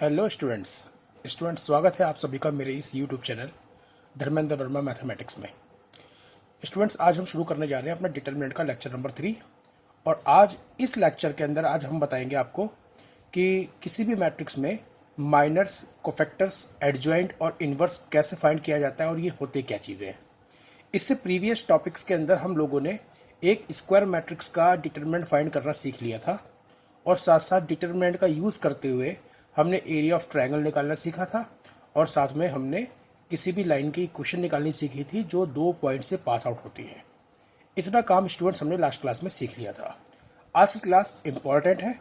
Hello students स्वागत है आप सभी का मेरे इस YouTube channel Dharmendra Verma mathematics में। स्टूडेंट्स आज हम शुरू करने जा रहे हैं अपना डिटरमिनेंट का लेक्चर नंबर 3। और आज इस लेक्चर के अंदर आज हम बताएंगे आपको कि किसी भी मैट्रिक्स में माइनर्स, कोफैक्टर्स, एडजॉइंट और इन्वर्स कैसे फाइंड किया जाता है और ये होते क्या चीज़ें हैं। इससे प्रीवियस टॉपिक्स के अंदर हम लोगों ने एक स्क्वायर मैट्रिक्स का डिटरमिनेंट फाइंड करना सीख लिया था और साथ साथ डिटरमिनेंट का यूज़ करते हुए हमने एरिया ऑफ ट्रायंगल निकालना सीखा था और साथ में हमने किसी भी लाइन की इक्वेशन निकालनी सीखी थी जो 2 पॉइंट से पास आउट होती है। इतना काम स्टूडेंट्स हमने लास्ट क्लास में सीख लिया था। आज की क्लास इम्पॉर्टेंट है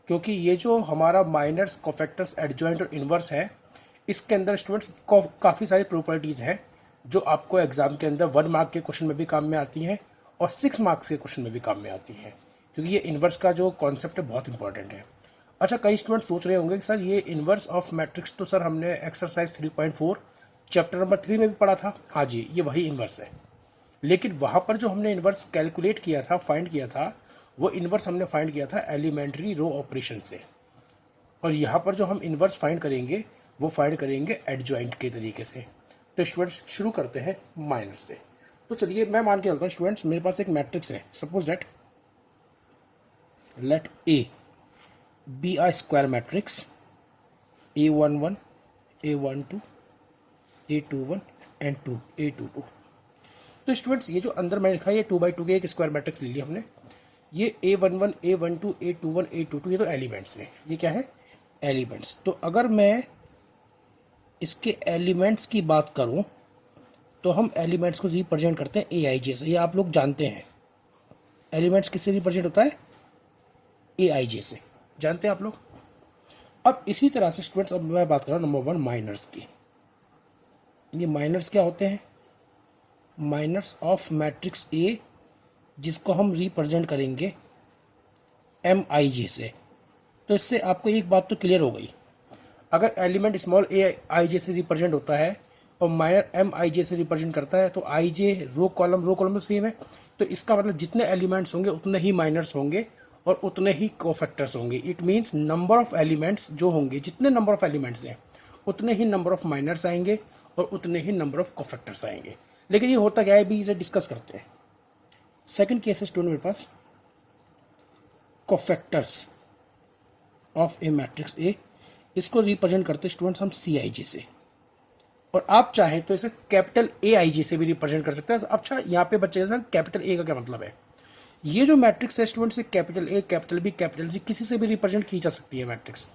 क्योंकि ये जो हमारा माइनर्स, कोफैक्टर्स, एडजॉइंट और इन्वर्स है, इसके अंदर स्टूडेंट्स काफ़ी सारी प्रॉपर्टीज़ हैं जो आपको एग्जाम के अंदर 1 मार्क के क्वेश्चन में भी काम में आती हैं और 6 मार्क्स के क्वेश्चन में भी काम में आती हैं, क्योंकि ये इन्वर्स का जो कॉन्सेप्ट है बहुत इंपॉर्टेंट है। अच्छा, कई स्टूडेंट सोच रहे होंगे कि सर ये इन्वर्स ऑफ मैट्रिक्स तो सर हमने एक्सरसाइज 3.4 चैप्टर नंबर 3 में भी पढ़ा था। हाँ जी, ये वही इन्वर्स है, लेकिन वहाँ पर जो हमने इन्वर्स कैलकुलेट किया था, फाइंड किया था, वो इन्वर्स हमने फाइंड किया था एलिमेंट्री रो ऑपरेशन से। और यहाँ पर जो हम इन्वर्स फाइंड करेंगे वो फाइंड करेंगे एडजॉइंट के तरीके से। तो स्टूडेंट्स शुरू करते हैं माइनस से। तो चलिए मैं मान के चलता हूँ स्टूडेंट्स, मेरे पास एक मैट्रिक्स है। Suppose that let A be a square matrix A11, A12, A21 and 2 A22। तो स्टूडेंट्स ये जो अंदर मैंने लिखा है ये 2x2 के एक स्क्वायर मैट्रिक्स ले लिया हमने। ये A11, A12, A21, A22 ये तो एलिमेंट्स हैं। ये क्या है? एलिमेंट्स। तो अगर मैं इसके एलिमेंट्स की बात करूं तो हम एलिमेंट्स को रिप्रेजेंट करते हैं AIJ से। ये आप लोग जानते हैं एलिमेंट्स किससे रिप्रेजेंट होता है? AIJ से, जानते हैं आप लोग। अब इसी तरह से स्टूडेंट्स अब मैं बात कर रहा हूँ नंबर 1 माइनर्स की। ये माइनर्स क्या होते हैं? माइनर्स ऑफ मैट्रिक्स ए, जिसको हम रिप्रेजेंट करेंगे MIJ से। तो इससे आपको एक बात तो क्लियर हो गई, अगर एलिमेंट स्मॉल AIJ से रिप्रेजेंट होता है और माइनर MIJ से रिप्रेजेंट करता है तो IJ रो कॉलम तो सेम है। तो इसका मतलब जितने एलिमेंट्स होंगे उतने ही माइनर्स होंगे और उतने ही कोफैक्टर्स होंगे। It means number of elements जो होंगे, जितने नंबर ऑफ एलिमेंट्स हैं उतने ही नंबर ऑफ माइनर्स आएंगे और उतने ही नंबर ऑफ कोफैक्टर्स आएंगे। लेकिन ये होता क्या है, भी इसे डिस्कस करते हैं। सेकंड केस है स्टूडेंट मेरे पास cofactors of a matrix A. इसको रिप्रेजेंट करते हैं स्टूडेंट्स हम CIJ से, और आप चाहें तो इसे कैपिटल AIJ से भी रिप्रेजेंट कर सकते हैं। अच्छा, यहाँ पे बच्चे कैपिटल A का क्या मतलब है? ये जो मैट्रिक्स है स्टूडेंट से capital A, capital B, capital C किसी से भी रिप्रेजेंट की जा सकती है मैट्रिक्स।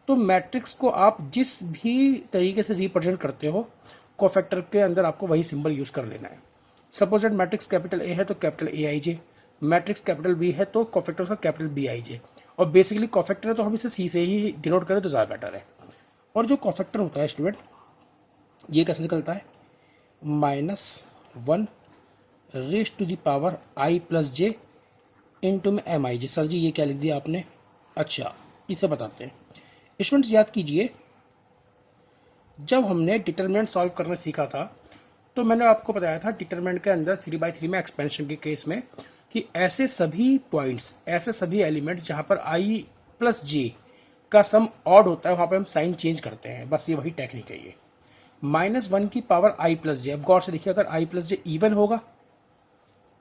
तो मैट्रिक्स को आप जिस भी तरीके से रिप्रेजेंट करते हो, कोफैक्टर के अंदर आपको वही सिंबल यूज कर लेना है। Suppose that matrix capital A है तो capital AIJ, matrix capital B है तो कोफैक्टर का कैपिटल BIJ, और बेसिकली कोफैक्टर है तो हम इसे C से ही डिनोट करें तो ज़्यादा बेटर है। और जो कोफैक्टर होता है स्टूडेंट, ये कैसे निकलता है? -1 raise to the power I + J into में MIJ। सर जी ये क्या लिख दिया आपने? अच्छा, इसे बताते हैं। स्टूडेंट्स याद कीजिए, जब हमने डिटरमिनेंट सॉल्व करना सीखा था तो मैंने आपको बताया था डिटरमिनेंट के अंदर 3/3 में एक्सपेंशन के केस में कि ऐसे सभी पॉइंट्स, ऐसे सभी एलिमेंट्स जहाँ पर I + J का सम ऑड होता है वहाँ पर हम साइन चेंज करते हैं। बस ये वही टेक्निक है। ये -1 की पावर I + J। अब गौर से देखिए, अगर I + J इवन होगा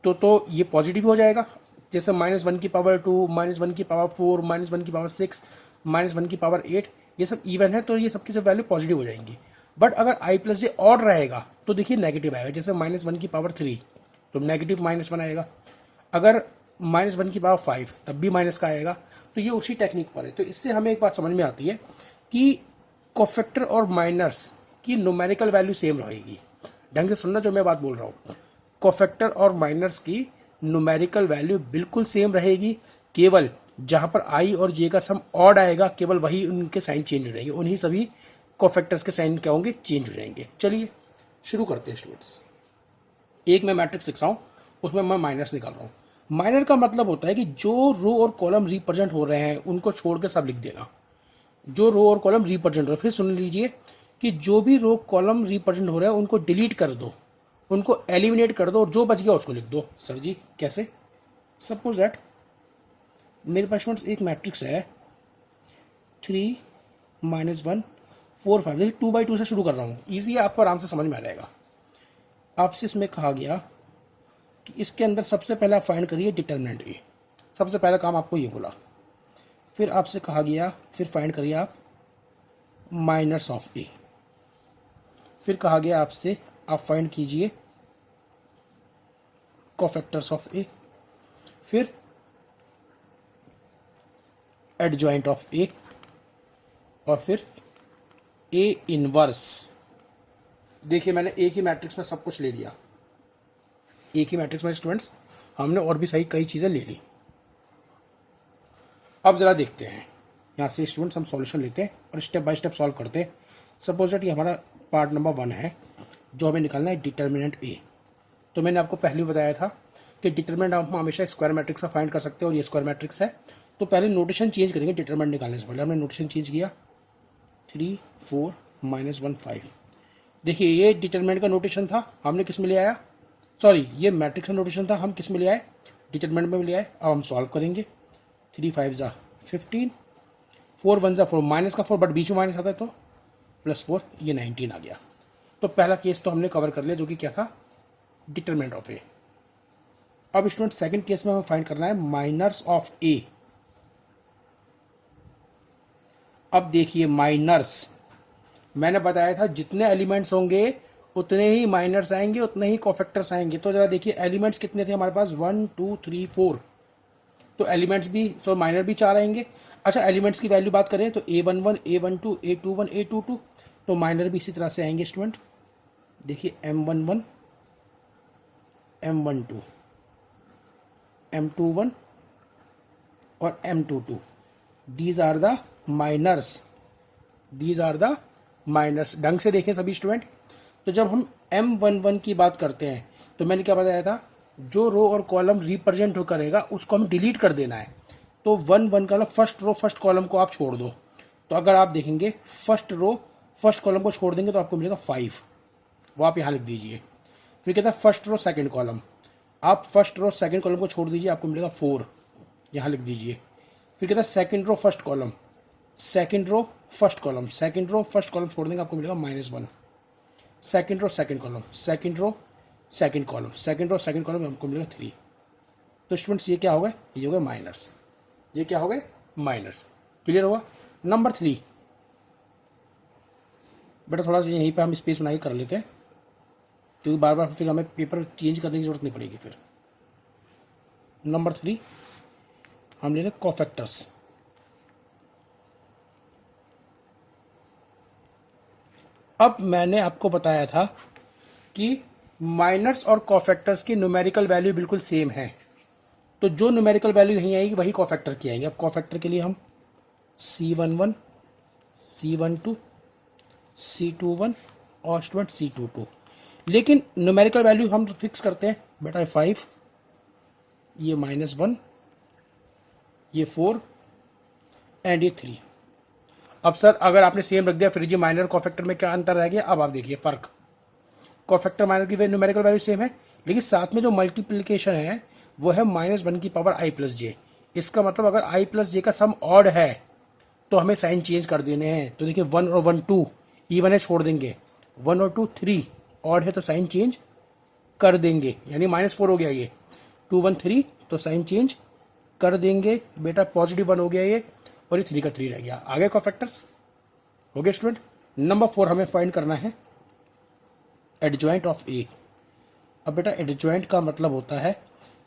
तो ये पॉजिटिव हो जाएगा। जैसे -1 की पावर 2, -1 की पावर 4, -1 की पावर 6, -1 की पावर 8, ये सब इवन है तो ये सबकी सब वैल्यू पॉजिटिव हो जाएंगी। बट अगर I + J ऑड रहेगा तो देखिए नेगेटिव आएगा। जैसे -1 की पावर 3 तो नेगेटिव -1 आएगा, अगर -1 की पावर 5 तब भी माइनस का आएगा। तो ये उसी टेक्निक पर है। तो इससे हमें एक बात समझ में आती है कि कोफैक्टर और माइनर्स की न्यूमेरिकल वैल्यू सेम रहेगी। ढंग से सुनना जो मैं बात बोल रहा हूँ, कोफैक्टर और माइनर्स की न्यूमेरिकल वैल्यू बिल्कुल सेम रहेगी। केवल जहां पर I और J का सम ऑड आएगा, केवल वही उनके साइन चेंज हो जाएंगे। उन्हीं सभी कोफैक्टर्स के साइन क्या होंगे? चेंज हो जाएंगे। चलिए शुरू करते हैं स्टूडेंट्स। एक मैं मैट्रिक्स लिख रहा हूँ, उसमें मैं माइनर्स निकाल रहा हूँ। माइनर का मतलब होता है कि जो रो और कॉलम रिप्रेजेंट हो रहे हैं उनको छोड़ के सब लिख देना। जो रो और कॉलम रिप्रेजेंट हो रहे हैं, फिर सुन लीजिए कि जो भी रो कॉलम रिप्रेजेंट हो रहे हैं उनको डिलीट कर दो, उनको एलिमिनेट कर दो और जो बच गया उसको लिख दो। सर जी कैसे? सपोज दैट मेरे पास स्टूडेंट्स एक मैट्रिक्स है 3 -1 4 5। देखिए 2/2 से शुरू कर रहा हूँ, ईजी है, आपको आराम से समझ में आ जाएगा। आपसे इसमें कहा गया कि इसके अंदर सबसे पहले आप फाइंड करिए डिटरमिनेंट ए, सबसे पहला काम आपको ये बोला। फिर आपसे कहा गया फिर फाइंड करिए आप माइनर्स ऑफ ए। फिर कहा गया आपसे आप फाइंड कीजिए कोफैक्टर्स ऑफ ए। फिर एडजॉइंट ऑफ ए, और फिर ए इनवर्स। देखिए मैंने एक ही मैट्रिक्स में सब कुछ ले लिया, एक ही मैट्रिक्स में स्टूडेंट्स हमने और भी सही कई चीज़ें ले ली। अब ज़रा देखते हैं यहाँ से स्टूडेंट्स, हम सॉल्यूशन लेते हैं और स्टेप बाय स्टेप सॉल्व करते हैं। सपोज दैट ये हमारा पार्ट नंबर 1 है, जो हमें निकालना है डिटर्मिनेंट ए। तो मैंने आपको पहले बताया था कि डिटर्मिनेंट हम हमेशा स्क्वायर मैट्रिक्स से फाइंड कर सकते हैं, और ये स्क्वायर मैट्रिक्स है। तो पहले नोटेशन चेंज करेंगे डिटर्मिनेंट निकालने से पहले। हमने नोटेशन चेंज किया 3 4 -1 5। देखिए ये डिटर्मिनेंट का नोटेशन था, हमने किस में ले आया, सॉरी ये मैट्रिक्स का नोटेशन था, हम किस में ले आए, डिटर्मिनेंट में ले आए। अब हम सॉल्व करेंगे। 3 5 ज़ा 15, 4 1 ज़ा 4, माइनस का 4 बट बीच में माइनस आता है तो +4, ये 19 आ गया। तो पहला केस तो हमने कवर कर लिया, जो कि क्या था, डिटरमिनेंट ऑफ ए। अब स्टूडेंट सेकंड केस में हमें फाइंड करना है माइनर्स ऑफ ए। अब देखिए माइनर्स, मैंने बताया था जितने एलिमेंट्स होंगे उतने ही माइनर्स आएंगे, उतने ही कोफैक्टर्स आएंगे। तो जरा देखिए एलिमेंट्स कितने थे हमारे पास, 1 2 3 4। तो एलिमेंट्स भी, तो माइनर भी 4 आएंगे। अच्छा एलिमेंट्स की वैल्यू बात करें तो A11 A12 A21 A22, तो माइनर भी इसी तरह से आएंगे स्टूडेंट। देखिए M11 M12 M21 और M22, these are the minors, these are the minors. ढंग से देखें सभी स्टूडेंट। तो जब हम M11 की बात करते हैं तो मैंने क्या बताया था, जो रो और कॉलम रिप्रेजेंट हो करेगा उसको हम डिलीट कर देना है। तो 1 1 का फर्स्ट रो फर्स्ट कॉलम को आप छोड़ दो। तो अगर आप देखेंगे फर्स्ट रो फर्स्ट कॉलम को छोड़ देंगे तो आपको मिलेगा 5, वो आप यहाँ लिख दीजिए। फिर कहता है फर्स्ट रो सेकंड कॉलम, आप फर्स्ट रो सेकंड कॉलम को छोड़ दीजिए, आपको मिलेगा 4, यहाँ लिख दीजिए। फिर कहता है second row first column, second row first column, second row first column छोड़ देंगे आपको मिलेगा -1। Second row second column, second row second column, second row second column, आपको मिलेगा 3। तो स्टूडेंट्स ये क्या हो गए, ये हो गए माइनर्स, ये क्या हो गए माइनर्स। क्लियर हुआ। नंबर 3, बेटा थोड़ा सा यहीं पे हम स्पेस बनाई कर लेते हैं, क्योंकि बार बार फिर हमें पेपर चेंज करने की जरूरत नहीं पड़ेगी फिर। नंबर 3 हम ले रहे कोफैक्टर्स। अब मैंने आपको बताया था कि माइनर्स और कोफैक्टर्स की न्यूमेरिकल वैल्यू बिल्कुल सेम है, तो जो न्यूमेरिकल वैल्यू नहीं आएगी वही कोफैक्टर की आएंगे। अब कोफैक्टर के लिए हम C11 C12 C21 और स्टूडेंट C22, लेकिन न्यूमेरिकल वैल्यू हम फिक्स करते हैं बेटा 5, ये -1, ये 4 एंड ये 3। अब सर अगर आपने सेम रख दिया फिर ये माइनर कोफैक्टर में क्या अंतर रह गया, अब आप देखिए फर्क। कोफैक्टर माइनर की न्यूमेरिकल वैल्यू सेम है, लेकिन साथ में जो मल्टीप्लिकेशन है वो है -1 की पावर i + j। इसका मतलब अगर i + j का सम ऑड है तो हमें साइन चेंज कर देने हैं। तो देखिए 1 और 1 2 इवन है छोड़ देंगे, 1 और 2 3 ऑड है तो साइन चेंज कर देंगे, यानी -4 हो गया ये, 2 1 3 तो साइन चेंज कर देंगे बेटा, +1 हो गया ये, और ये 3 का 3 रह गया। आगे कोफैक्टर्स हो गए स्टूडेंट। नंबर 4 हमें फाइंड करना है एडजॉइंट ऑफ ए। अब बेटा एडजॉइंट का मतलब होता है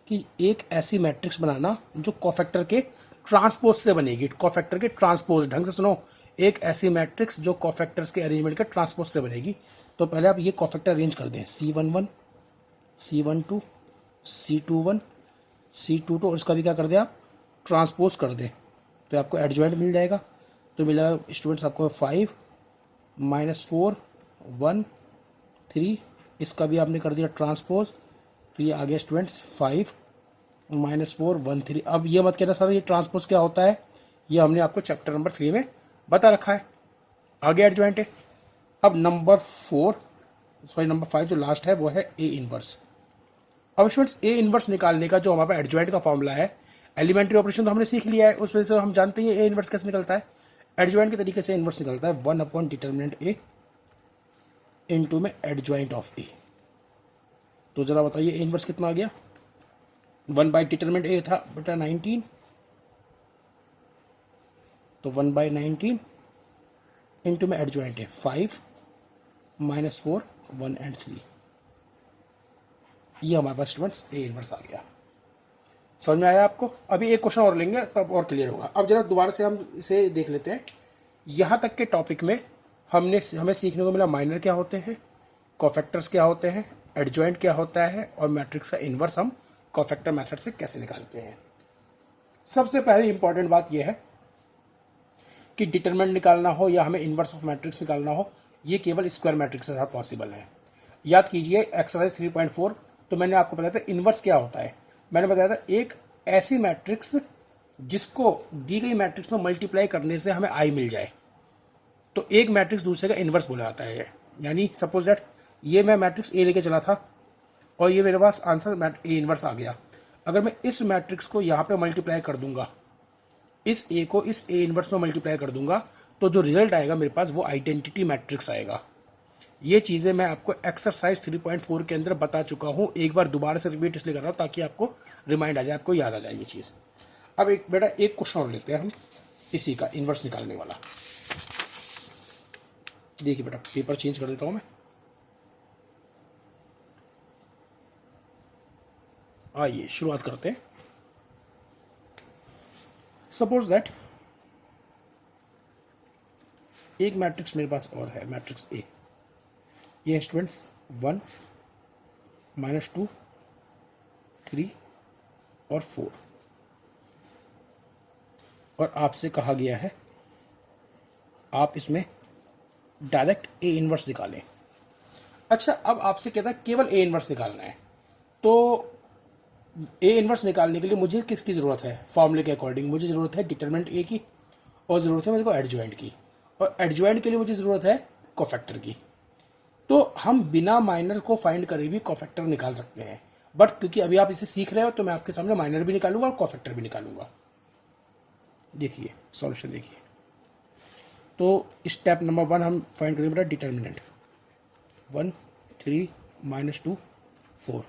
कि एक ऐसी मैट्रिक्स बनाना जो कोफैक्टर के ट्रांसपोज से बनेगी। कोफैक्टर के ट्रांसपोज, ढंग से सुनो, एक ऐसी मैट्रिक्स जो कोफैक्टर्स के अरेंजमेंट के ट्रांसपोज से बनेगी। तो पहले आप ये कोफैक्टर अरेंज कर दें, C11 C12 C21 C22, और इसका भी क्या कर दें आप ट्रांसपोज कर दें, तो आपको एडजॉइंट मिल जाएगा। तो मिला स्टूडेंट्स आपको 5 -4 1 3, इसका भी आपने कर दिया ट्रांसपोज, तो ये आ गया स्टूडेंट्स 5 -4 1 3। अब ये मत कहना सर ये ट्रांसपोज क्या होता है, ये हमने आपको चैप्टर नंबर 3 में बता रखा है। आगे एडजॉइंट है। अब नंबर 5 जो लास्ट है वो है ए इनवर्स। अब स्टूडेंट्स ए इनवर्स निकालने का जो हमारे पास एडजॉइंट का फॉर्मूला है, एलिमेंट्री ऑपरेशन तो हमने सीख लिया है, उस वजह से हम जानते हैं ए इनवर्स कैसे निकलता है। एडजॉइंट के तरीके से इन्वर्स निकलता है 1 अपॉन डिटर्मिनेंट ए इनटू में एडजॉइंट ऑफ ए। तो जरा बताइए ए इन्वर्स कितना आ गया, 1 बाई डिटर्मिनेंट ए था बेटा 19, तो 1 बाई 19 इंटू में एडजॉइंट है 5 माइनस 4 1 एंड 3, ये हमारे पास स्टूडेंट्स ए इन्वर्स आ गया। समझ में आया आपको? अभी एक क्वेश्चन और लेंगे तब और क्लियर होगा। अब जरा दोबारा से हम इसे देख लेते हैं। यहाँ तक के टॉपिक में हमें सीखने को मिला माइनर क्या होते हैं, कोफैक्टर्स क्या होते हैं, एडजॉइंट क्या होता है, और मैट्रिक्स का इन्वर्स हम कोफैक्टर मेथड से कैसे निकालते हैं। सबसे पहले इंपॉर्टेंट बात यह है कि डिटरमिनेंट निकालना हो या हमें इन्वर्स ऑफ मैट्रिक्स निकालना हो, ये केवल स्क्वायर मैट्रिक्स के साथ पॉसिबल है। याद कीजिए एक्सरसाइज 3.4, तो मैंने आपको बताया था इन्वर्स क्या होता है। मैंने बताया था एक ऐसी मैट्रिक्स जिसको दी गई मैट्रिक्स में मल्टीप्लाई करने से हमें आई मिल जाए, तो एक मैट्रिक्स दूसरे का इन्वर्स बोला जाता है। यानी सपोज दैट ये मैं मैट्रिक्स ए लेके चला था और ये मेरे पास आंसर ए इन्वर्स आ गया। अगर मैं इस मैट्रिक्स को यहाँ पे मल्टीप्लाई कर दूंगा, इस ए को इस ए इन्वर्स में मल्टीप्लाई कर दूंगा, तो जो रिजल्ट आएगा मेरे पास वो आइडेंटिटी मैट्रिक्स आएगा। ये चीज़ें मैं आपको एक्सरसाइज 3.4 के अंदर बता चुका हूँ। एक बार दोबारा से रिपीट इसलिए कर रहा हूँ ताकि आपको रिमाइंड आ जाए, आपको याद आ जाए ये चीज़। अब एक बेटा एक क्वेश्चन और लेते हैं हम इसी का इन्वर्स निकालने वाला। देखिए बेटा पेपर चेंज कर देता हूँ मैं। आइए शुरुआत करते हैं। सपोज दैट एक मैट्रिक्स मेरे पास और है, मैट्रिक्स ए। ये स्टूडेंट्स 1 माइनस 2 3 और 4, और आपसे कहा गया है आप इसमें डायरेक्ट ए इन्वर्स निकालें। अच्छा, अब आपसे कहता है केवल ए इन्वर्स निकालना है, तो ए इन्वर्स निकालने के लिए मुझे किसकी ज़रूरत है? फॉर्मूले के अकॉर्डिंग मुझे ज़रूरत है डिटरमिनेंट ए की, और ज़रूरत है मेरे को एडजॉइंट की, और एडजॉइंट के लिए मुझे ज़रूरत है कोफैक्टर की। तो हम बिना माइनर को फाइंड करे भी कोफैक्टर निकाल सकते हैं, बट क्योंकि अभी आप इसे सीख रहे हो तो मैं आपके सामने माइनर भी निकालूंगा और कोफैक्टर भी निकालूंगा। देखिए सॉल्यूशन देखिए। तो स्टेप नंबर 1 हम फाइंड करेंगे बेटा डिटर्मिनेंट 1 3 माइनस 2 4,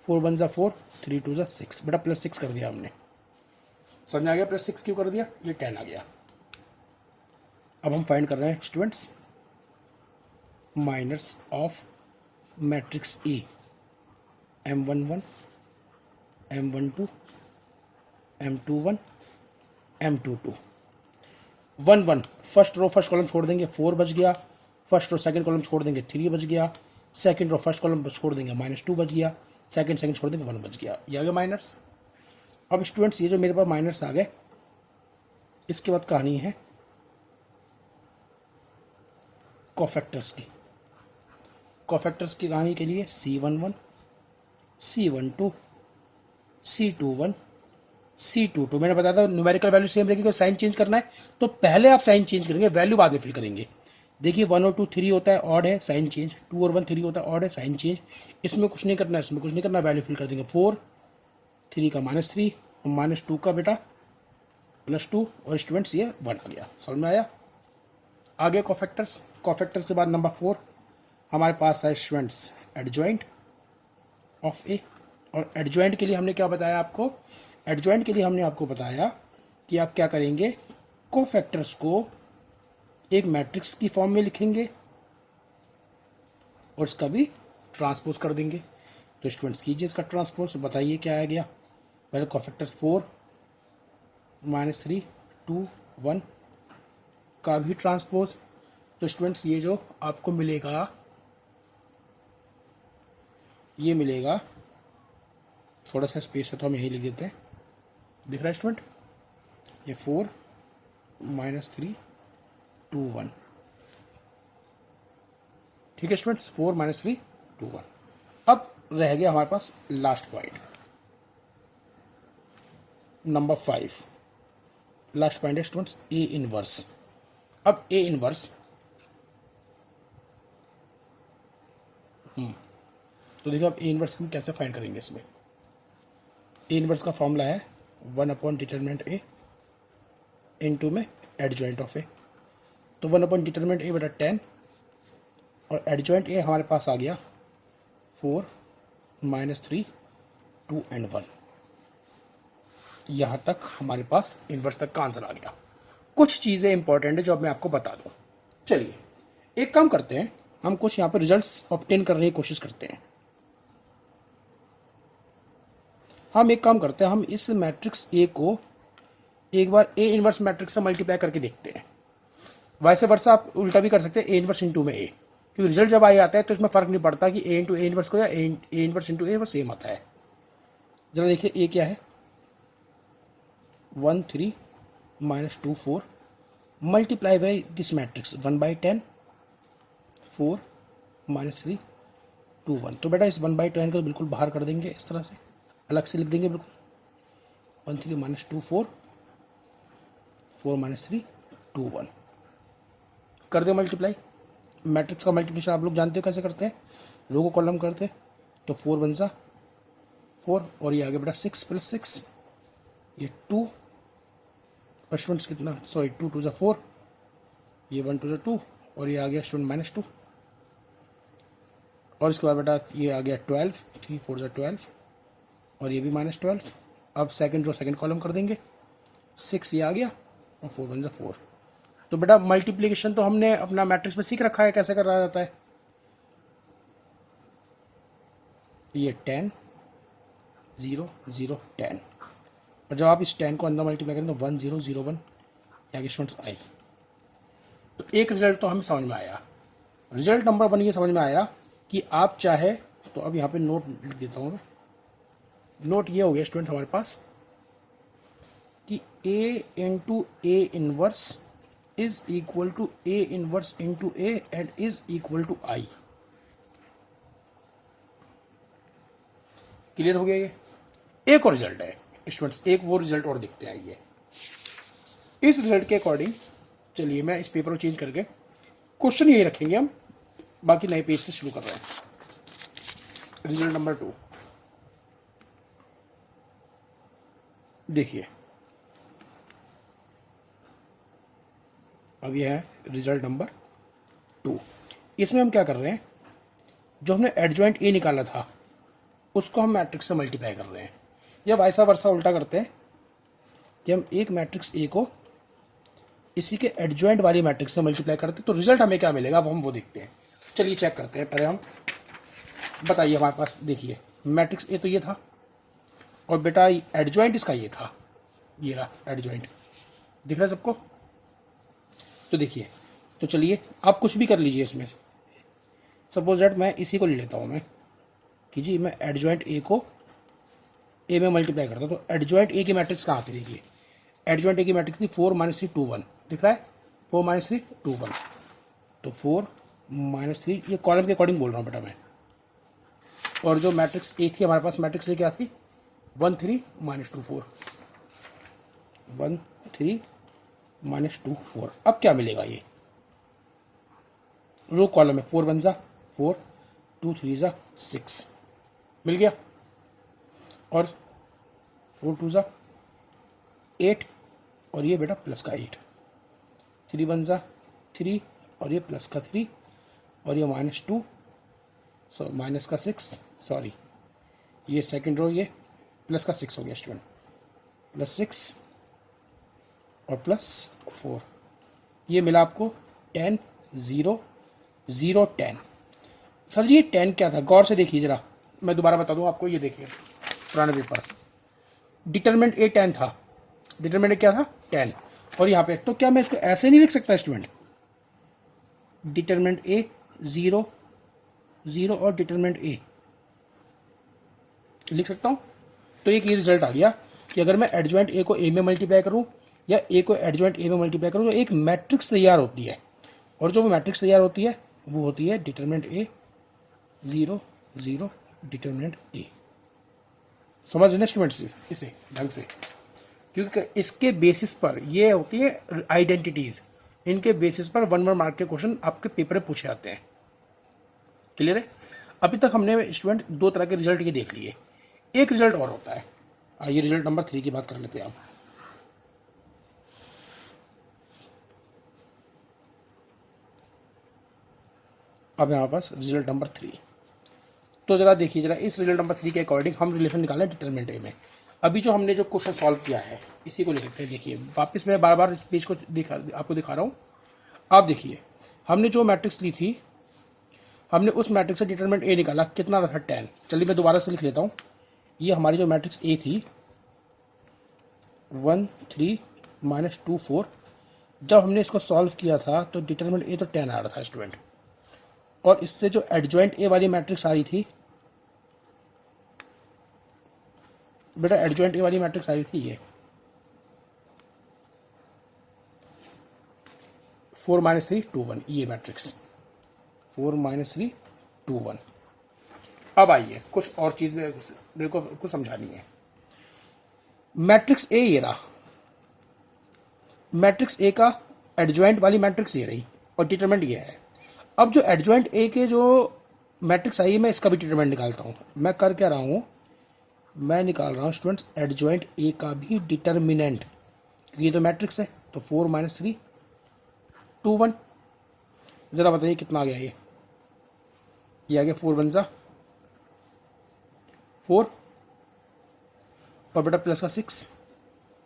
4 1 ज़ा 4 3 2 ज़ा 6, बेटा प्लस 6 कर दिया हमने। समझ में आ गया प्लस 6 क्यों कर दिया? ये 10 आ गया। अब हम फाइंड कर रहे हैं students minors of matrix A M11 M12 M21 M22 1 1। First row first column छोड़ देंगे 4 बच गया, फर्स्ट रो सेकंड कॉलम छोड़ देंगे 3 बच गया, सेकंड रो फर्स्ट कॉलम छोड़ देंगे -2 बच गया, सेकंड छोड़ देंगे 1 बच गया। ये आ गया माइनर्स। अब स्टूडेंट्स ये जो मेरे पास माइनर्स आ गए, इसके बाद कहानी है कोफैक्टर्स की। कोफैक्टर्स की कहानी के लिए C11 C12 C21 C22। मैंने बताया था न्यूमेरिकल वैल्यू सेम रहेगी, साइन चेंज करना है तो पहले आप साइन चेंज करेंगे, वैल्यू बाद में फिल करेंगे। देखिए 1 और 2 3 होता है ऑड है, साइन चेंज। 2 और 1 3 होता है ऑड है, साइन चेंज। इसमें कुछ नहीं करना है, इसमें कुछ नहीं करना, वैल्यू फिल कर देंगे। 4 3 का -3 और -2 का बेटा +2, और स्टूडेंट्स ये 1 आ गया। समझ में आया? आगे कोफैक्टर्स। कोफैक्टर्स के बाद नंबर 4 हमारे पास है स्टूडेंट्स एडजॉइंट ऑफ ए। और एडजॉइंट के लिए हमने क्या बताया आपको? एडजॉइंट के लिए हमने आपको बताया कि आप क्या करेंगे, कोफैक्टर्स को एक मैट्रिक्स की फॉर्म में लिखेंगे और इसका भी ट्रांसपोज कर देंगे। तो स्टूडेंट्स कीजिए इसका ट्रांसपोज, बताइए क्या आ गया। पहले कोफैक्टर्स 4 -3 2 1 का भी ट्रांसपोज। तो स्टूडेंट्स ये जो आपको मिलेगा, ये मिलेगा, थोड़ा सा स्पेस है तो हम यही लिख देते हैं। दिख रहा है स्टूडेंट? ये 4 -3 2 1, ठीक है स्टूडेंट्स, 4 -3 2 1। अब रह गया हमारे पास last point number 5। Last point है स्टूडेंट्स ए इनवर्स। अब ए इनवर्स तो देखिए अब ए इनवर्स हम कैसे फाइंड करेंगे। इसमें ए इनवर्स का फॉर्मूला है 1 अपॉन डिटर्मिनेंट ए इनटू में एडजॉइंट ऑफ ए, तो 1 अपॉन डिटरमिनेंट ए बटा 10 और एडजॉइंट ए हमारे पास आ गया 4 -3 2 एंड 1। यहाँ तक हमारे पास इन्वर्स तक का आंसर आ गया। कुछ चीज़ें इंपॉर्टेंट है जो अब मैं आपको बता दूँ। चलिए एक काम करते हैं, हम कुछ यहाँ पे रिजल्ट्स ऑब्टेन करने की कोशिश करते हैं। हम एक काम करते हैं, हम इस मैट्रिक्स ए को एक बार ए इनवर्स मैट्रिक्स से मल्टीप्लाई करके देखते हैं। वैसे वर्षा आप उल्टा भी कर सकते हैं, ए इनवर्स इंटू में ए, क्योंकि रिजल्ट जब आ आता है तो इसमें फर्क नहीं पड़ता कि ए इंटू ए इनवर्स को या ए इनवर्स इंटू ए वो सेम आता है। जरा देखिए ए क्या है, 1 3 -2 4 मल्टीप्लाई बाई दिस मैट्रिक्स 1/10 4 -3 2 1। तो बेटा इस 1/10 को बिल्कुल बाहर कर देंगे, इस तरह से अलग से लिख देंगे बिल्कुल। 1 3 -2 4 4 -3 2 1 कर दो मल्टीप्लाई। मैट्रिक्स का मल्टीप्लिकेशन आप लोग जानते हो कैसे करते हैं, रो को कॉलम करते हैं, तो 4 1 सा 4 और ये आगे बेटा 6 + 6 ये 2 स्टूडेंट्स कितना, सॉरी 2 2 सा 4, ये 1 2 सा 2 और ये आ गया स्टूडेंट -2 और इसके बाद बेटा ये आ गया 12 3 4 सा 12 और ये भी -12। अब सेकंड रो सेकंड कॉलम कर देंगे, 6 ये आ गया और 4 1 सा 4। तो बेटा मल्टीप्लिकेशन तो हमने अपना मैट्रिक्स में सीख रखा है कैसे करा जाता है। ये 10 0 0 10 और जब आप इस 10 को अंदर मल्टीप्लाई करें तो 1 0 0 1 आगे स्टूडेंट्स आई। तो एक रिजल्ट तो हमें समझ में आया। रिजल्ट नंबर 1 ये समझ में आया कि आप चाहे तो अब यहाँ पे नोट लिख देता हूँ मैं। नोट ये हो गया स्टूडेंट हमारे पास कि a into A inverse is equal to A inverse into A and is equal to I. Clear हो गया ये। एक और रिजल्ट है स्टूडेंट्स, एक वो रिजल्ट और देखते हैं। ये इस रिजल्ट के अकॉर्डिंग चलिए मैं इस पेपर को चेंज करके क्वेश्चन यही रखेंगे हम, बाकी नए पेज से शुरू कर रहे हैं। रिजल्ट नंबर 2 देखिए, अब यह है रिजल्ट नंबर 2। इसमें हम क्या कर रहे हैं, जो हमने एडजॉइंट ए निकाला था उसको हम मैट्रिक्स से मल्टीप्लाई कर रहे हैं, या वैसा वर्षा उल्टा करते हैं कि हम एक मैट्रिक्स ए को इसी के एडजॉइंट वाली मैट्रिक्स से मल्टीप्लाई करते हैं, तो रिजल्ट हमें क्या मिलेगा अब हम वो देखते हैं। चलिए चेक करते हैं। पहले हम बताइए, हमारे पास देखिए मैट्रिक्स ए तो ये था और बेटा एडजॉइंट इसका ये था, ये रहा एडजॉइंट, दिख रहा है सबको। तो देखिए, तो चलिए आप कुछ भी कर लीजिए इसमें। सपोज दैट मैं इसी को ले लेता हूँ मैं कि जी मैं एडजॉइंट ए को ए में मल्टीप्लाई करता हूँ, तो एडजॉइंट ए की मैट्रिक्स कहाँ आती देखिए, एडजॉइंट ए की मैट्रिक्स थी 4 -3 2 1, दिख रहा है 4 -3 2 1, तो 4 -3 ये कॉलम के अकॉर्डिंग बोल रहा हूँ बेटा मैं। और जो मैट्रिक्स ए थी हमारे पास, मैट्रिक्स ए क्या थी 1 3 -2 4 1 3 -2 4। अब क्या मिलेगा, ये रो कॉलम है, 4 1 सा 4 2 3 सा 6 मिल गया, और 4 2 सा 8 और ये बेटा प्लस का 8, 3 1 सा 3 और ये प्लस का 3 और ये -2 माइनस का 6, सॉरी ये सेकंड रो, ये प्लस का 6 हो गया स्टूडेंट, +6 और +4, ये मिला आपको 10 0 0 10। सर जी ये 10 क्या था, गौर से देखिए जरा, मैं दोबारा बता दूं आपको। ये देखिए पुराने पेपर, डिटरमिनेंट ए 10 था, डिटरमिनेंट क्या था 10, और यहाँ पे तो क्या मैं इसको ऐसे नहीं लिख सकता स्टूडेंट, डिटरमिनेंट ए 0 0 और डिटरमिनेंट ए लिख सकता हूँ। तो एक ये रिजल्ट आ गया कि अगर मैं एडजॉइंट ए को ए में मल्टीप्लाई करूँ या ए को एडजॉइंट ए में मल्टीप्लाई करूँ तो एक मैट्रिक्स तैयार होती है, और जो वो मैट्रिक्स तैयार होती है वो होती है डिटरमिनेंट ए 0 0 डिटरमिनेंट ए। समझ लेना स्टूडेंट्स इसे ढंग से, क्योंकि इसके बेसिस पर ये होती है आइडेंटिटीज, इनके बेसिस पर 1 मार्क के क्वेश्चन आपके पेपर में पूछे जाते हैं। क्लियर है। अभी तक हमने स्टूडेंट 2 तरह के रिजल्ट ये देख लिए, एक रिजल्ट और होता है। आइए रिजल्ट नंबर 3 की बात कर लेते हैं आप। अब हमारे पास रिजल्ट नंबर 3। तो जरा देखिए, जरा इस रिजल्ट नंबर 3 के अकॉर्डिंग हम रिलेशन निकालना है डिटरमिनेंट ए में। अभी जो हमने जो क्वेश्चन सॉल्व किया है इसी को लिखते हैं। देखिए वापस मैं बार बार इस पेज को आपको दिखा रहा हूँ। आप देखिए, हमने जो मैट्रिक्स ली थी, हमने उस मैट्रिक्स से डिटरमिनेंट ए निकाला, कितना था 10। चलिए मैं दोबारा से लिख लेता हूँ। ये हमारी जो मैट्रिक्स ए थी 1 3 -2 4, जब हमने इसको सॉल्व किया था तो डिटरमिनेंट ए तो 10 आ रहा था स्टूडेंट। और इससे जो एडजॉइंट ए वाली मैट्रिक्स आ रही थी बेटा, एडजॉइंट ए वाली मैट्रिक्स आ रही थी ये 4 -3 2 1, ये मैट्रिक्स 4 -3 2 1। अब आइए कुछ और चीज मेरे को कुछ समझानी है। मैट्रिक्स ए ये रहा, मैट्रिक्स ए का एडजॉइंट वाली मैट्रिक्स ये रही और डिटरमिनेंट ये है। अब जो एडजॉइंट ए के जो मैट्रिक्स आई है, मैं इसका भी डिटरमिनेंट निकालता हूँ। मैं कर क्या रहा हूँ, मैं निकाल रहा हूँ स्टूडेंट्स एडजॉइंट ए का भी डिटरमिनेंट, क्योंकि ये तो मैट्रिक्स है। तो 4 -3 2 1। जरा बताइए कितना आ गया ये आ गया 4 1 4 और बेटा प्लस का 6,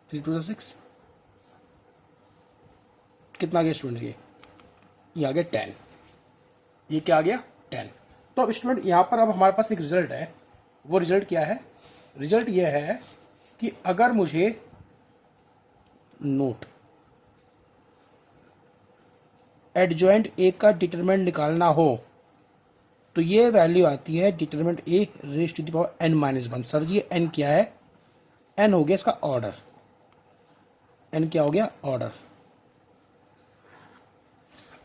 3 2 6, कितना आ गया स्टूडेंट ये आ गया 10। ये क्या आ गया 10। तो अब स्टूडेंट यहाँ पर अब हमारे पास एक रिजल्ट है। वो रिजल्ट क्या है, रिजल्ट ये है कि अगर मुझे नोट एडजॉइंट ए का डिटरमिनेंट निकालना हो तो ये वैल्यू आती है determinant A raise to the power n-1। Sir ji n क्या है, n हो गया इसका ऑर्डर, n क्या हो गया ऑर्डर।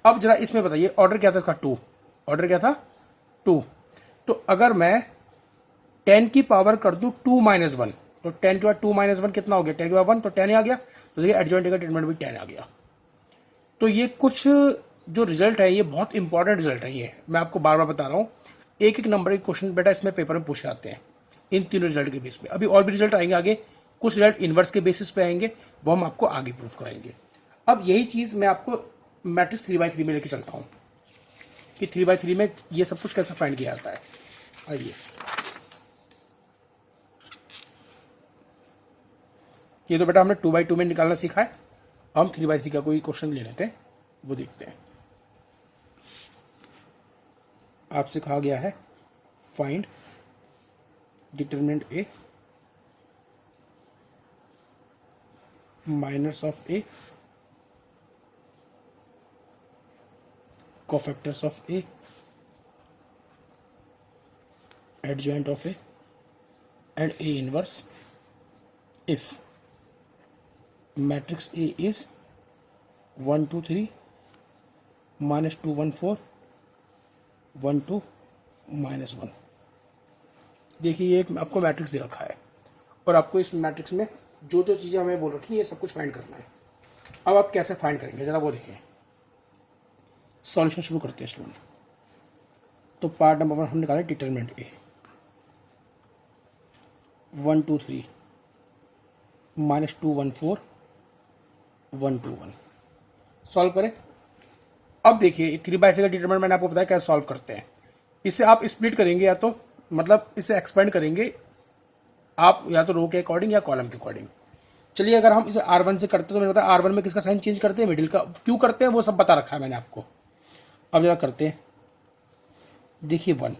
अब जरा इसमें बताइए ऑर्डर क्या था इसका 2, ऑर्डर क्या था 2। तो अगर मैं 10 की पावर कर दूं 2 - 1, तो 10 के बाद 2 - 1 कितना हो गया, 10 के बाद 1 तो 10 आ गया। तो देखिए एडजॉइंट का डिटरमिनेंट भी 10 आ गया। तो ये कुछ जो रिजल्ट है ये बहुत इंपॉर्टेंट रिजल्ट है। ये मैं आपको बार बार बता रहा हूँ, एक एक नंबर के क्वेश्चन बेटा इसमें पेपर में पूछे जाते हैं इन तीनों रिजल्ट के बेस पे। अभी और भी रिजल्ट आएंगे आगे, कुछ रिजल्ट इनवर्स के बेसिस पे आएंगे, वो हम आपको आगे प्रूव कराएंगे। अब यही चीज मैं आपको मैट्रिक्स 3x3 में लेके चलता हूँ कि 3x3 में ये सब कुछ कैसे फाइंड किया जाता है। आइए, ये तो बेटा हमने 2x2 में निकालना सीखा है। हम 3x3 का कोई क्वेश्चन ले लेते हैं, वो देखते हैं। आपसे कहा गया है find determinant A minus of A cofactors of A adjoint of A and A inverse if matrix A is 1 2 3 -2 1 4 1 2 -1। देखिए ये एक आपको मैट्रिक्स दे रखा है और आपको इस मैट्रिक्स में जो जो चीज़ें हमें बोल रखी है ये सब कुछ फाइंड करना है। अब आप कैसे फाइंड करेंगे जरा वो देखिए। सॉल्यूशन शुरू करते हैं स्टूडेंट। तो पार्ट नंबर 1 हम निकाले डिटरमिनेंट ए 1 2 3 -2 1 4 1 2 1। सॉल्व करें। अब देखिए 3/3 का डिटरमिनेंट मैंने आपको बताया कैसे सॉल्व करते हैं। इसे आप स्प्लिट करेंगे या तो मतलब इसे एक्सपेंड करेंगे आप या तो रो के अकॉर्डिंग या कॉलम के अकॉर्डिंग। चलिए अगर हम इसे R1 से करते हैं तो मैंने बताया R1 में किसका साइन चेंज करते हैं, मिडिल का। क्यों करते हैं वो सब बता रखा है मैंने आपको। अब जरा करते हैं। देखिए 1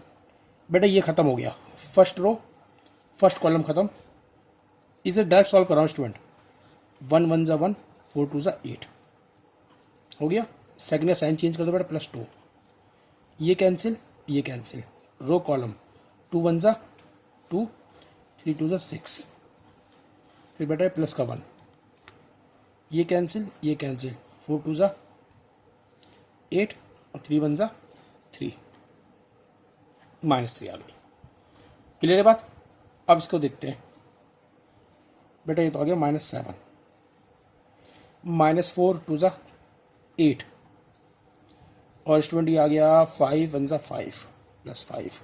बेटा ये खत्म हो गया, फर्स्ट रो फर्स्ट कॉलम खत्म। इसे डायरेक्ट सॉल्व कर रहा हूँ स्टूडेंट। 1 1 1 4 2 8 हो गया। सेकंड साइन चेंज कर दो बेटा +2। ये कैंसिल ये कैंसिल, रो कॉलम 2 1 2 3 2 6, फिर बेटा प्लस का 1। ये कैंसिल 4 2 8 और 3 1 3 -3 आ गई। क्लियर है बात। अब इसको देखते हैं बेटा। ये तो आ गया -7 -4 2 8 और स्टूडेंट ये आ गया 5 1 5 +5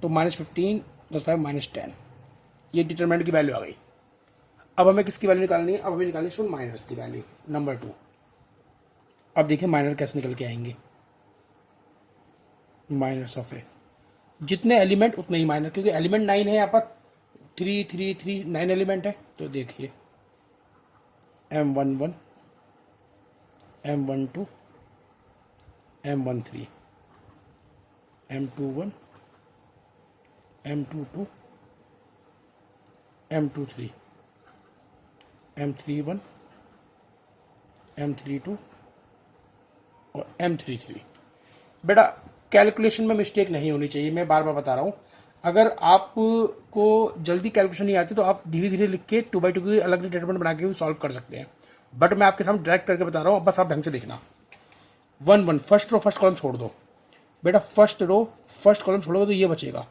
तो -15 +5 -10। ये डिटरमिनेंट की वैल्यू आ गई। अब हमें किसकी वैल्यू निकालनी है, अब हमें निकालनी है माइनस की वैल्यू नंबर 2। अब देखिए माइनर कैसे निकल के आएंगे। माइनस ऑफ ए, जितने एलिमेंट उतने ही माइनस, क्योंकि एलिमेंट 9 है यहाँ पर, 3 3 3 9 एलिमेंट है। तो देखिए M11 M12 M13 M21 M22 M23 M31 M32 और M33। बेटा कैलकुलेशन में मिस्टेक नहीं होनी चाहिए, मैं बार बार बता रहा हूँ। अगर आपको जल्दी कैलकुलेशन नहीं आती तो आप धीरे धीरे लिख के 2x2 की अलग डिटरमिनेंट बना के भी सॉल्व कर सकते हैं, बट मैं आपके सामने डायरेक्ट करके बता रहा हूँ, बस आप ढंग से देखना। 1 1 फर्स्ट रो फर्स्ट कॉलम छोड़ दो बेटा, फर्स्ट रो फर्स्ट कॉलम छोड़ोगे तो ये बचेगा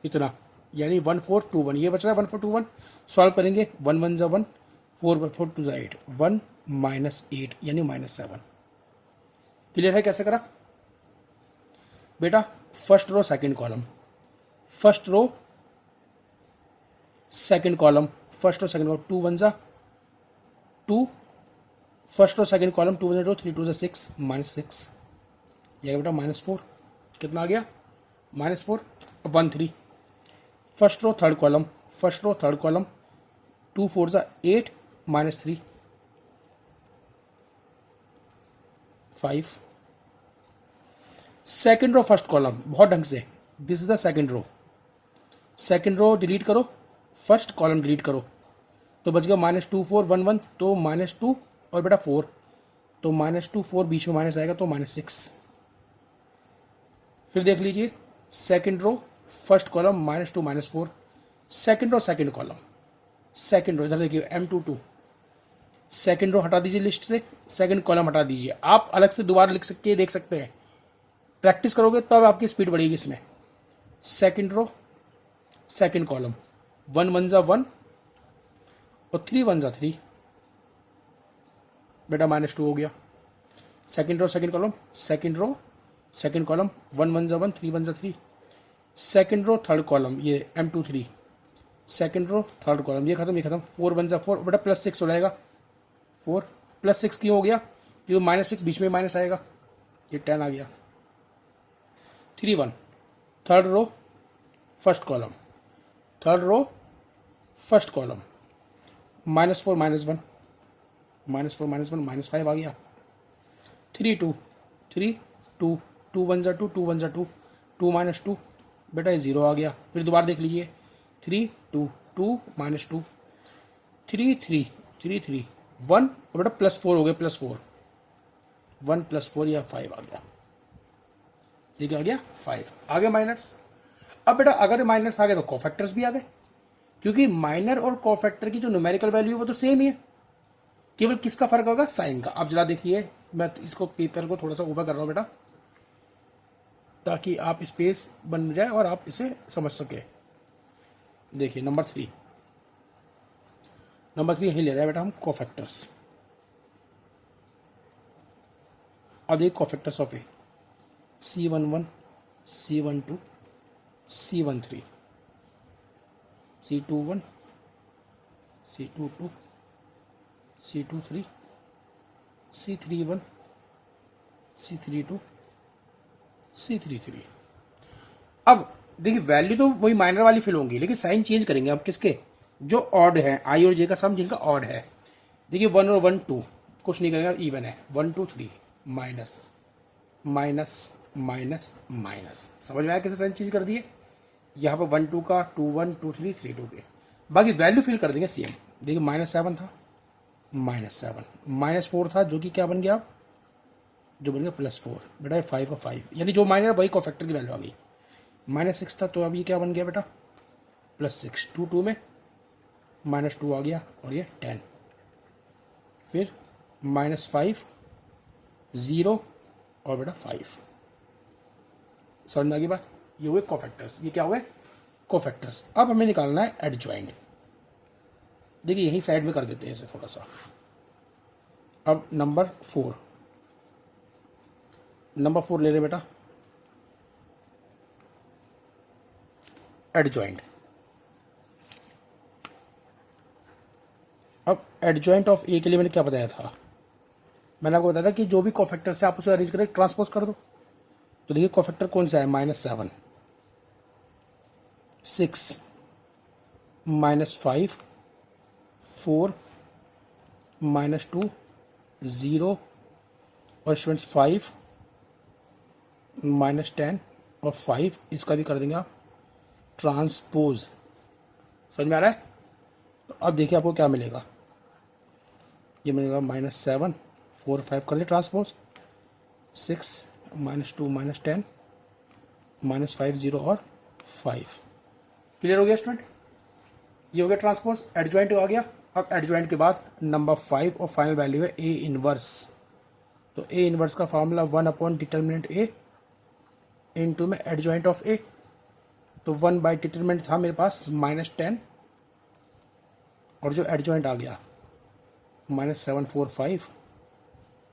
इतना, यानी 1 4 2 1, ये बच रहा है 1 4 2 1। सॉल्व करेंगे 1 1 जा 1, 4 4 2 जा 8, 1 -8 यानी -7। क्लियर है कैसे करा बेटा? First row second column, first row second column, first row second column, 2 1 जा 2, फर्स्ट रो सेकंड कॉलम 2 1 जा 2, 3 2 जा 6 -6, ये बेटा -4। कितना आ गया? -4। 1 3, first row third column, first row third column 2 4 जा 8 -3 5। सेकंड रो फर्स्ट कॉलम, बहुत ढंग से, this is the second row, second row delete करो, फर्स्ट कॉलम डिलीट करो, तो बच गया -2 4 1 1, तो -2 और बेटा 4, तो -2 4 बीच में माइनस आएगा तो -6। फिर देख लीजिए second row first column -2 -4, second row second column, second row इधर देखिए M22, सेकंड रो हटा दीजिए लिस्ट से, सेकंड कॉलम हटा दीजिए। आप अलग से दोबारा लिख सकते देख सकते हैं, प्रैक्टिस करोगे तब आपकी स्पीड बढ़ेगी इसमें। सेकंड रो सेकंड कॉलम, 1 1 जा 1 और 3 1 जा 3, बेटा -2 हो गया। Second row second column, second row second column, 1 1 जा 1 3 1 जा 3, सेकंड रो थर्ड कॉलम ये M23, second row third column, ये खत्म ये खत्म, 4 1 जा 4, बेटा +6 हो जाएगा। 4 +6 क्यों हो गया? क्योंकि -6 बीच में माइनस आएगा, ये 10 आ गया। 3 1, third row first column, third row first column, -4 -1, -4 -1 -5 आ गया। 3 2 3 2, 2 1 जा 2 2 1 जा 2, 2 -2, बेटा ये 0 आ गया। फिर दोबारा देख लीजिए 3 2 2 -2, 3 3 3 3 1 और बेटा +4 हो गया, +4, 1 +4 या 5 आ गया, ये क्या आ गया? 5 आ गया माइनर्स। अब बेटा अगर माइनर्स आ गए तो कोफैक्टर्स भी आ गए, क्योंकि माइनर और कोफैक्टर की जो न्यूमेरिकल वैल्यू है वो तो सेम ही है, केवल किसका फर्क होगा? साइन का। अब जरा देखिए, मैं इसको पेपर को थोड़ा सा ऊपर कर रहा हूं बेटा, ताकि आप स्पेस बन जाए और आप इसे समझ सके। देखिए नंबर 3 यही ले रहे हैं बेटा हम, कोफैक्टर्स। अब एक cofactors of A, C11 C12 C13 C21 C22 C23 C31 C32 C33। अब देखिए वैल्यू तो वही माइनर वाली फिल होंगी, लेकिन साइन चेंज करेंगे अब किसके? जो ऑड है, आई और जे का सम जिनका ऑड है। देखिए 1 और 1 2 कुछ नहीं करेगा, इवन है, 1 2 3 माइनस माइनस माइनस माइनस, समझ में आया कैसे साइन चेंज कर दिए? यहाँ पर 1 2 का 2 1 2 3 3 2 के, बाकी वैल्यू फिल कर देंगे सेम। देखिए -7 था, -7, -4 था जो कि क्या बन गया? जो बन गया +4, बेटा 5 का 5, यानी जो माइनर वही कोफैक्टर की वैल्यू आ गई। -6 था तो अब ये क्या बन गया बेटा? +6, 2 2 में -2 आ गया और ये 10, फिर -5 0 और बेटा 5। समझ में आ गई बात? ये हुए कोफैक्टर्स, ये क्या हुए? कोफैक्टर्स। अब हमें निकालना है एडजॉइंट। देखिए यही साइड में कर देते हैं इसे थोड़ा सा। अब नंबर 4 ले रहे बेटा, एडजॉइंट। अब एडजॉइंट ऑफ ए के लिए मैंने क्या बताया था? मैंने आपको बताया था कि जो भी कोफैक्टर से आप उसे अरेंज करें, ट्रांसपोज कर दो। तो देखिए कोफैक्टर कौन सा है, -7, 6, -5, 4, -2, 0 और स्टूडेंट्स 5, -10 और 5, इसका भी कर देंगे आप ट्रांसपोज। समझ में आ रहा है? तो अब देखिए आपको क्या मिलेगा, ये मिलेगा -7, 4, 5 कर दे ट्रांसपोज, 6, -2, -10, -5, 0 और 5। क्लियर हो गया स्टूडेंट? ये हो गया ट्रांसपोज, एडजॉइंट आ गया। अब एडजॉइंट के बाद नंबर 5 और फाइनल वैल्यू है ए इनवर्स। तो ए इनवर्स का फॉर्मूला 1/डिटर्मिनेंट ए इनटू में एडजॉइंट ऑफ ए। तो 1/डिटर्मिनेंट था मेरे पास -10 और जो एडजॉइंट आ गया -7, 4, 5,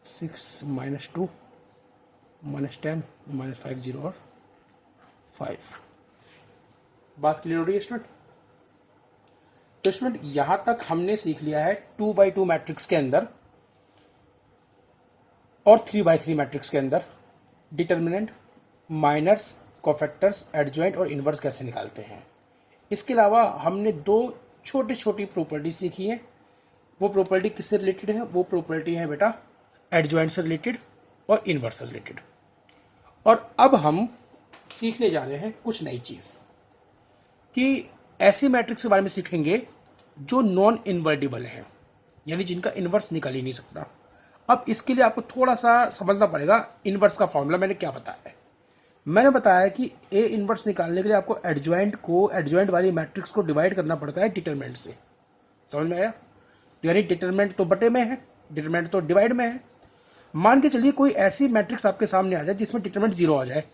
6, -2, -10, -5, 0 और 5। बात क्लियर हो रही है स्टूडेंट? तो स्टूडेंट यहां तक हमने सीख लिया है 2x2 मैट्रिक्स के अंदर और 3x3 मैट्रिक्स के अंदर डिटर्मिनेंट, माइनर्स, कोफैक्टर्स, एडजॉइंट और इनवर्स कैसे निकालते हैं। इसके अलावा हमने दो छोटी छोटी प्रॉपर्टी सीखी है। वो प्रॉपर्टी किससे रिलेटेड है? वो प्रॉपर्टी है बेटा एडजॉइंट से रिलेटेड और इनवर्स से रिलेटेड। और अब हम सीखने जा रहे हैं कुछ नई चीज कि ऐसी मैट्रिक्स के बारे में सीखेंगे जो नॉन इन्वर्टिबल हैं, यानी जिनका इनवर्स निकल ही नहीं सकता। अब इसके लिए आपको थोड़ा सा समझना पड़ेगा इनवर्स का फॉर्मूला मैंने क्या बताया है। मैंने बताया कि ए इनवर्स निकालने के लिए आपको एडजॉइंट वाली मैट्रिक्स को डिवाइड करना पड़ता है डिटरमिनेंट से। समझ में आया? तो यानी डिटरमिनेंट तो बटे में है, डिटरमिनेंट तो डिवाइड में है। मान के चलिए कोई ऐसी मैट्रिक्स आपके सामने आ जाए जिसमें डिटरमिनेंट 0 आ जाए,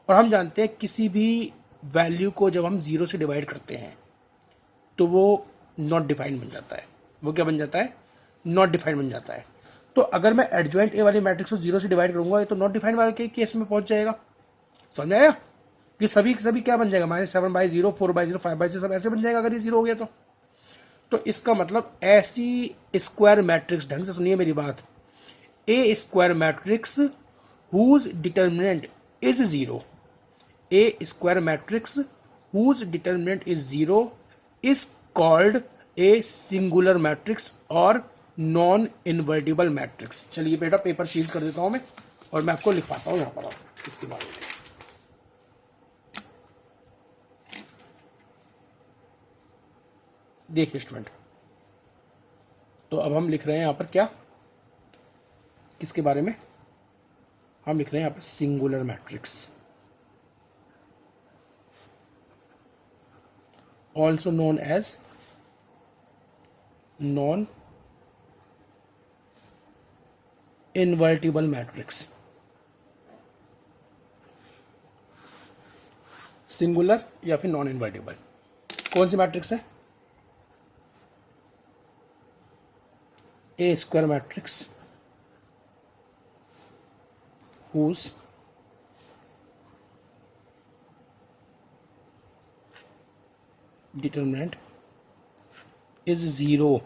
और हम जानते हैं किसी भी वैल्यू को जब हम 0 से डिवाइड करते हैं तो वो नॉट डिफाइंड बन जाता है। वो क्या बन जाता है? नॉट डिफाइंड बन जाता है। तो अगर मैं एडजॉइंट ए वाली मैट्रिक्स को 0 से डिवाइड करूंगा ये तो नॉट डिफाइंड वाले के केस में पहुंच जाएगा। समझ में आया? कि सभी क्या बन जाएगा, -7/0, 4/0, 5/0 सब ऐसे बन जाएगा अगर ये 0 हो गया तो इसका मतलब ऐसी स्क्वायर मैट्रिक्स, ढंग से सुनिए मेरी बात, a square matrix whose determinant is 0, a square matrix whose determinant is 0 is called a singular matrix और नॉन इन्वर्टिबल मैट्रिक्स। चलिए बेटा पेपर चेंज कर देता हूं मैं और मैं आपको लिखवाता हूं यहां पर आप इसके बारे में। देखिए स्टूडेंट, तो अब हम लिख रहे हैं यहां पर क्या, किसके बारे में? हम लिख रहे हैं यहां पर singular matrix, also known as non invertible matrix. Singular या फिर नॉन इन्वर्टिबल कौन सी मैट्रिक्स है? A square matrix whose determinant is 0।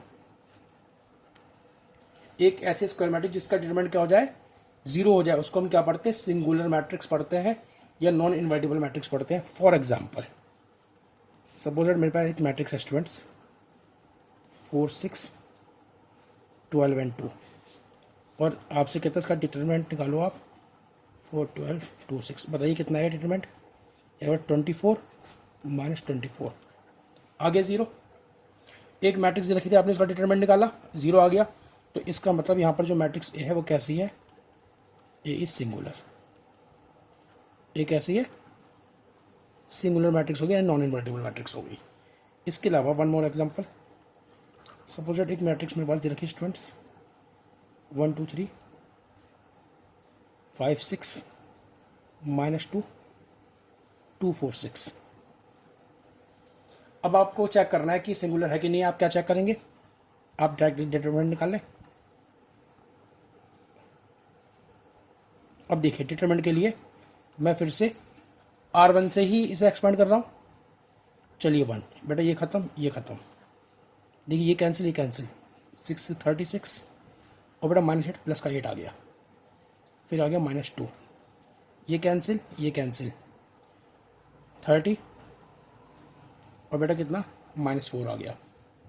एक ऐसे स्क्वायर मैट्रिक्स जिसका डिटरमिनेंट क्या हो जाए? 0 हो जाए, उसको हम क्या पढ़ते हैं? सिंगुलर मैट्रिक्स पढ़ते हैं या नॉन इन्वर्टिबल मैट्रिक्स पढ़ते हैं। फॉर एग्जाम्पल सपोज मेरे पास एक मैट्रिक्स है स्टूडेंट्स 4, 6, 12 एंड 2 और आपसे कहता है इसका डिटरमिनेंट निकालो आप 4, 12, 2, 6। बताइए कितना है डिटरमिनेंट? 24 -24 आगे 0। एक मैट्रिक्स रखी थी आपने, इसका डिटरमिनेंट निकाला 0 आ गया, तो इसका मतलब यहाँ पर जो मैट्रिक्स ए है वो कैसी है? ए इज सिंगुलर। ए कैसी है? सिंगुलर मैट्रिक्स होगी, नॉन इन्वर्टिबल मैट्रिक्स होगी। इसके अलावा वन मोर एग्जांपल, सपोज एक मैट्रिक्स मेरे पास दे रखी स्टूडेंट्स 1, 2, 3, 5, 6, -2, 2, 4, 6। अब आपको चेक करना है कि सिंगुलर है कि नहीं। आप क्या चेक करेंगे? आप डायरेक्ट डिटरमिनेंट निकाल लें। अब देखिए डिटरमिनेंट के लिए मैं फिर से R1 से ही इसे एक्सपेंड कर रहा हूँ। चलिए 1 बेटा, ये खत्म, ये खत्म। देखिए ये कैंसिल, ये कैंसिल, 6 36 और बेटा -8 प्लस का 8 आ गया, फिर आ गया -2, ये कैंसिल, ये कैंसिल, 30 और बेटा कितना -4 आ गया,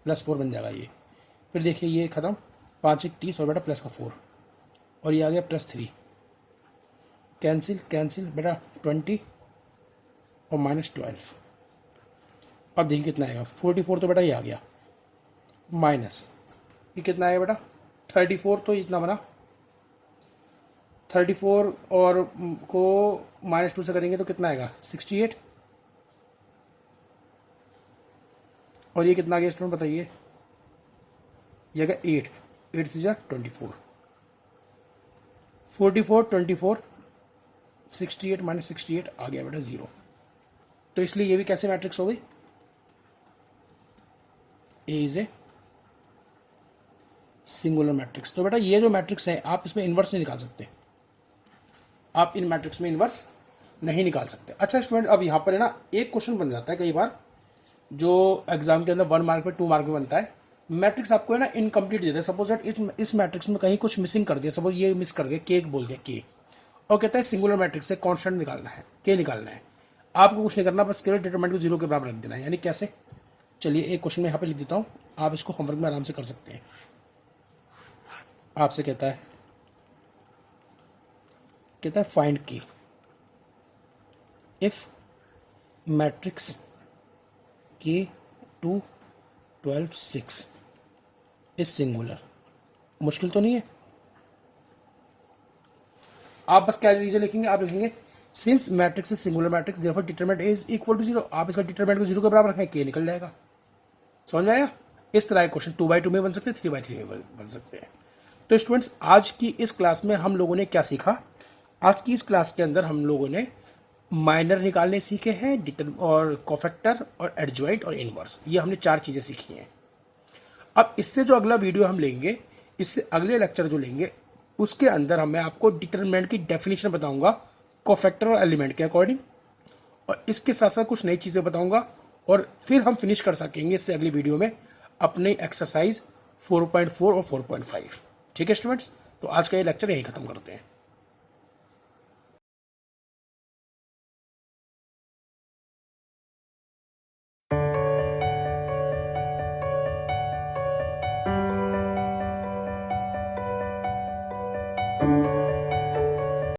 +4 बन जाएगा ये। फिर देखिए ये ख़त्म, 5 1 30 और बेटा प्लस का 4 और ये आ गया +3, कैंसिल कैंसिल बेटा 20 और -12। अब देखिए कितना आएगा, 44 तो बेटा ये आ गया, माइनस ये कितना आएगा बेटा 34, तो इतना बना 34 और को -2 से करेंगे तो कितना आएगा 68 और ये कितना आ गया स्टूडेंट बताइए, ये आएगा 8 8 से 24, 44 24 68 -68 आ गया बेटा 0। तो इसलिए ये भी कैसे मैट्रिक्स हो गई, ए इज ए सिंगुलर मैट्रिक्स। तो बेटा ये जो मैट्रिक्स है आप इसमें इन्वर्स नहीं निकाल सकते, आप इन मैट्रिक्स में इन्वर्स नहीं निकाल सकते। अच्छा स्टूडेंट, अब यहाँ पर है ना एक क्वेश्चन बन जाता है कई बार जो एग्जाम के अंदर 1 मार्क में 2 मार्क में बनता है, मैट्रिक्स आपको है ना इनकम्प्लीट देता है। सपोज दैट इस मैट्रिक्स में कहीं कुछ मिसिंग कर दिया, सपोज ये मिस कर दिया, के बोल दिया के, और कहता है सिंगुलर मैट्रिक्स से कांस्टेंट निकालना है, के निकालना है। आपको कुछ नहीं करना, बस केवल डिटरमिनेंट को 0 के बराबर रख देना है। यानी कैसे, चलिए एक क्वेश्चन में यहाँ पे लिख देता हूँ, आप इसको होमवर्क में आराम से कर सकते हैं। आपसे कहता है फाइंड के इफ मैट्रिक्स के 2 12 6 इज सिंगुलर। मुश्किल तो नहीं है, आप बस क्या रीजन लिखेंगे, आप लिखेंगे since matrix is singular matrix therefore determinant is equal to 0। आप इसका डिटरमिनेंट को 0 के बराबर रखें, के निकल जाएगा। समझ में आया? इस तरह के क्वेश्चन 2/2 में बन सकते हैं, 3/3 में बन सकते हैं। तो स्टूडेंट्स आज की इस क्लास में हम लोगों ने क्या सीखा, आज की इस क्लास के अंदर हम लोगों ने माइनर निकालने सीखे हैं, और कोफैक्टर और एडजॉइंट और इनवर्स, ये हमने 4 चीज़ें सीखी हैं। अब इससे जो अगला वीडियो हम लेंगे, इससे अगले लेक्चर जो लेंगे उसके अंदर मैं आपको डिटरमिनेंट की डेफिनेशन बताऊंगा कोफैक्टर और एलिमेंट के अकॉर्डिंग, और इसके साथ साथ कुछ नई चीज़ें बताऊंगा, और फिर हम फिनिश कर सकेंगे इससे अगली वीडियो में अपने एक्सरसाइज 4.4 और 4.5। ठीक है स्टूडेंट्स, तो आज का ये लेक्चर यहीं खत्म करते हैं।